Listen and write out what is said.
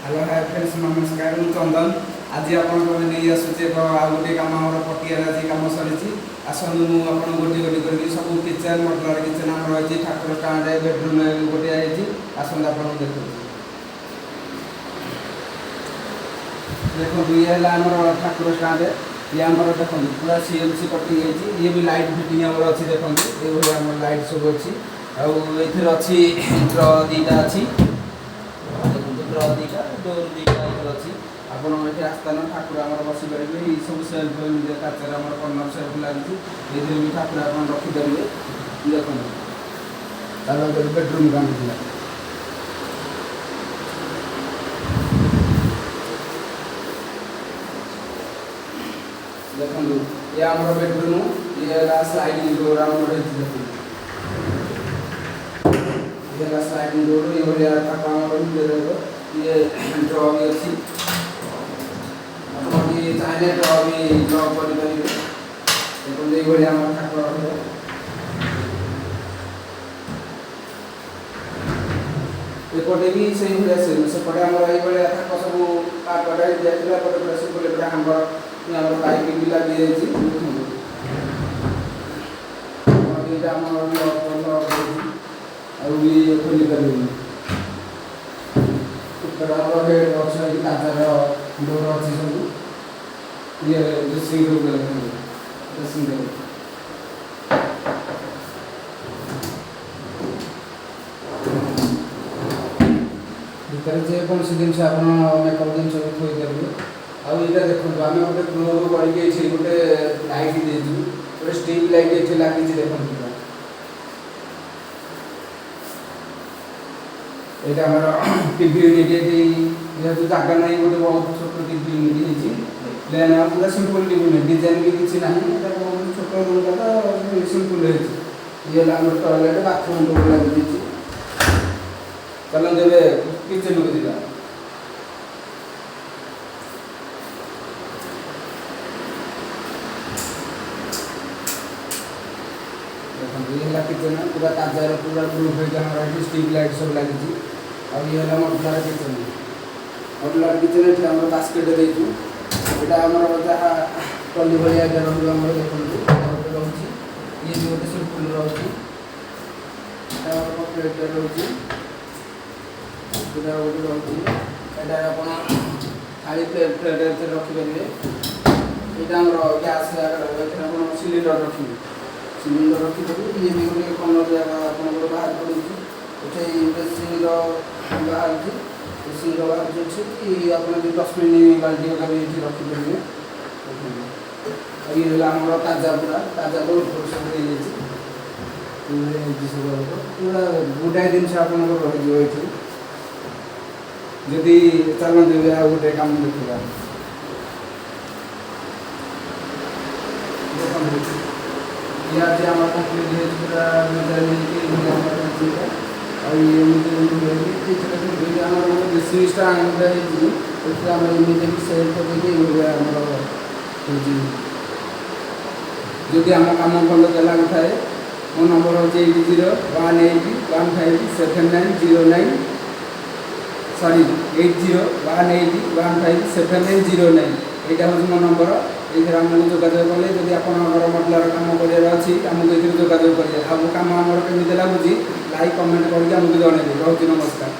Hello hi friends नमस्कार मु चंदन आज आपन नहीं आसुचे आ गोटे कम आम पटियार आज कम सरी आसतु मुझे गोटे गोटे करके सब किचेन मडुलर किचेन आम रही ठाकुर स्टाण्ड बेडरूम गोटे आसत आप देखो देखो ये आम ठाकुर स्टाण्ड ये आम देखो पूरा सीएमसी कटि ये भी लाइट फिटिंग आम अच्छी देखो ये आम लाइट सब अच्छी आउे अच्छी ड्र दीटा अच्छी ड्र दीटा डोर दीटा अच्छी आपड़ ये आस्थान ठाकुर आम बस पारे ये सब सेल्फ काचर आम कर्नर सेल्फ लगी ये भी ठाकुर आप रखिपारे देखो चलो बेडरूम काम दिला देखो ये आम बेडरूम ये स्लाइडिंग डोर आम ये स्लाइडिंग डोर ये भाया ठाकुर ये ड्र भी अच्छी ये चाहे ड्र भी ड्र कर ठाकुर एपटे भी से भाया सेपटे आम ये ठाक सब काटटा दिखापटे सब आम पाइप भी लगी खोली पारे काचर डोर अच्छी सब ये ड्रेसिंग रूम ड्रेसिंग रूम भितर जेकोसी जिन आप मेकअप जिन थोड़ी पारे आईटा देखो आम गोटे फ्लोर करके गोटे लाइट देती गोटे स्ट्रीट लाइट ये लगी देखो ये टीवी यूनिट जेहतु जगह ना गोटे बहुत छोट टीवी यूनिट देन पूरा सिंपल टीवी यूनिट डिजाइन भी किसी ना छोट रूम तो सिंपल ये टॉयलेट बाथरूम डोर लगी चलो जब किचन को जा किचन पूरा ताजार पूरा प्रूफ है स्ट्रीट लाइट सब लगी ये मडुलर किचन मडुलर किचन ये बास्केट देखो यहाँ जहाँ टली भाया देखो रोचे ये भी गोटे सिंपल रोचे प्लेट रोचे पूरा गोटे रोचे आप थाली प्लेट प्लेट रखिपारे यहाँ गैस सिलिंडर रखिए सिलिंडर रखिदेवी ये भी गोटे कलर जगह आप बाहर पड़े ड्रेसिंग बाहर ड्रेसिंग बाहर अच्छी आप डस्टबिन बाल्टी का भी ये रखिपारे ये आम ताजा पूरा ताजा रोड सब पूरा गुडाए जिन आप रही जदि चलते आ गोटे कम देखा ये आज आम कम्प्लीट पूरा ड्रेसिंग स्टाण्ड सेल्फ जदि आम कम भल लगे थाए मो नंबर हूँ 8018157909 सॉरी 8018157909 यहाँ हूँ मो नंबर ये आमको जोगाजोग कले जब आप मडुलर कम कर आमको ये जोगाजोग करेंगे आम कम आम केमी लगुच लाइक कमेंट करके आमको जनइबे रोज नमस्कार।